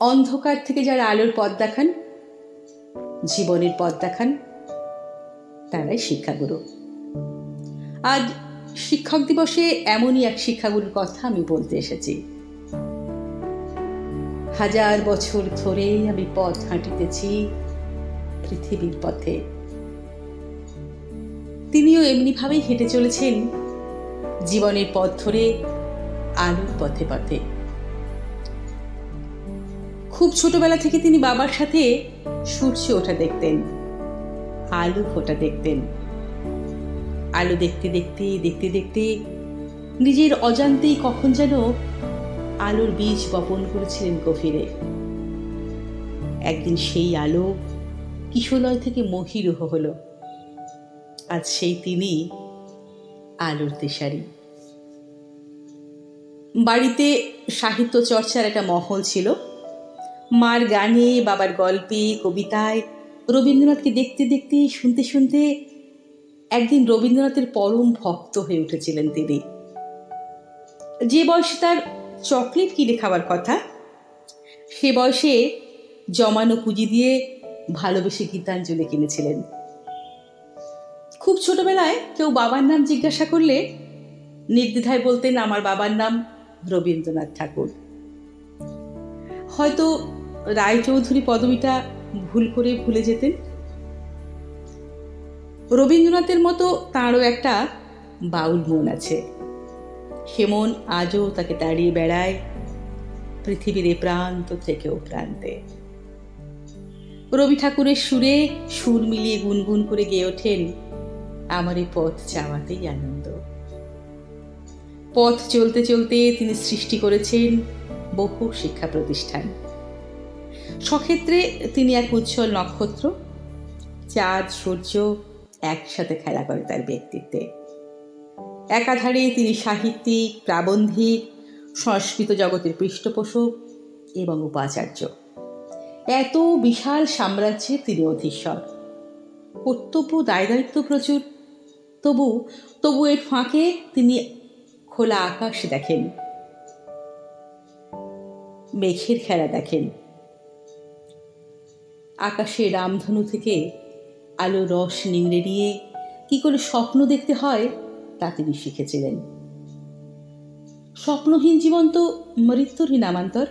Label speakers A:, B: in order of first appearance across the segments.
A: অন্ধকার থেকে যারা আলোর পথ দেখান, জীবনের পথ দেখান, তারাই শিক্ষাগুরু। আজ শিক্ষক দিবসে এমনই এক শিক্ষাগুরুর কথা আমি বলতে এসেছি। 1000 বছর ধরে আমি পথ হাঁটিতেছি পৃথিবীর পথে। তিনিও এমনিভাবেই হেঁটে চলেছেন জীবনের পথ ধরে আলোর পথে পথে। খুব ছোটবেলা থেকে তিনি বাবার সাথে সূর্য ওঠা দেখতেন, আলো ফোটা দেখতেন। আলো দেখতে দেখতে দেখতে দেখতে নিজের অজান্তেই কখন যেন আলোর বীজ বপন করেছিলেন গভীরে। একদিন সেই আলো কিশলয় থেকে মহীরুহ হলো। আজ সেই তিনি আলোর দিশারি। বাড়িতে সাহিত্য চর্চার একটা মহল ছিল। মার গানে, বাবার গল্পে, কবিতায় রবীন্দ্রনাথকে দেখতে দেখতে, শুনতে শুনতে একদিন রবীন্দ্রনাথের পরম ভক্ত হয়ে উঠেছিলেন তিনি। যে বয়সে তার চকলেট কিনে খাওয়ার কথা, সে বয়সে জমানো পুঁজি দিয়ে ভালোবেসে গীতাঞ্জলি কিনেছিলেন। খুব ছোটবেলায় কেউ বাবার নাম জিজ্ঞাসা করলে নির্দ্বিধায় বলতেন, আমার বাবার নাম রবীন্দ্রনাথ ঠাকুর। হয়তো রায়চৌধুরী পদবিটা ভুল করে ভুলে যেতেন। রবীন্দ্রনাথের মতো তাঁরও একটা বাউল মন আছে। সে মন আজও তাকে তাড়িয়ে বেড়ায় পৃথিবীর এ প্রান্ত থেকে ও প্রান্তে। রবি ঠাকুরের সুরে সুর মিলিয়ে গুনগুন করে গেয়ে ওঠেন, আমার এই পথ চাওয়াতেই আনন্দ। পথ চলতে চলতে তিনি সৃষ্টি করেছেন বহু শিক্ষা প্রতিষ্ঠান। সক্ষেত্রে তিনি এক উজ্জ্বল নক্ষত্র। চাঁদ সূর্য একসাথে খেলা করে তার ব্যক্তিত্বে। একাধারে তিনি সাহিত্যিক, প্রাবন্ধিক, সংস্কৃত জগতের পৃষ্ঠপোষক এবং উপাচার্য। এত বিশাল সাম্রাজ্যের তিনি অধীশ্বর। কর্তব্য দায়িত্ব প্রচুর। তবু এর ফাঁকে তিনি খোলা আকাশ দেখেন, মেঘের খেলা দেখেন। আকাশে রামধনু থেকে আলো রস নিংড়ে নিয়ে কি করে স্বপ্ন দেখতে হয় তা তিনি শিখেছিলেন। স্বপ্নহীন জীবন তো মৃত্যুরই নামান্তর।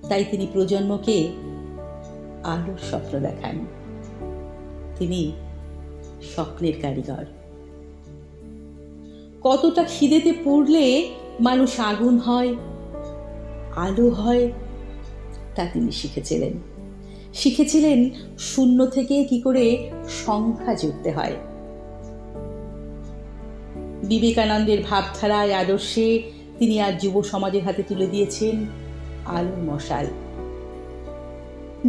A: তাই তিনি প্রজন্মকে আলোর স্বপ্ন দেখান। তিনি স্বপ্নের কারিগর। কতটা খিদেতে পড়লে মানুষ আগুন হয়, আলো হয়, তা তিনি শিখেছিলেন শূন্য থেকে কি করে সংখ্যা জুড়তে হয়। বিবেকানন্দের ভাবধারায়, আদর্শে তিনি আজ যুব সমাজের হাতে তুলে দিয়েছেন আলোর মশাল।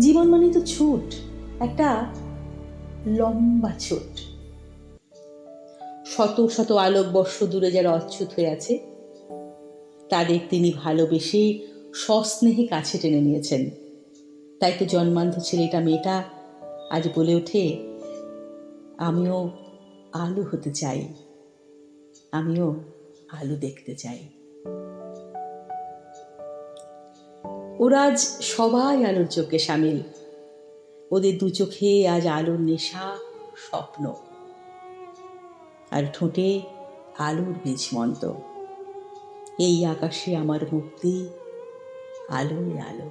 A: জীবন মানে তো ছুট, একটা লম্বা ছুট। শত শত আলোকবর্ষ দূরে যারা অচ্যুত হয়ে আছে, তাদের তিনি ভালোবেসে সস্নেহে কাছে টেনে নিয়েছেন। তাই তো জন্মান্ধ ছেলেটা মেয়েটা আজ বলে ওঠে, আমিও আলো হতে চাই, আমিও আলো দেখতে চাই। ওরা আজ সবাই আলোর চোখে সামিল। ওদের দু চোখে আজ আলোর নেশা, স্বপ্ন, আর ঠোঁটে আলোর বীজ মন্ত। এই আকাশে আমার মুক্তি, আলোয় আলো।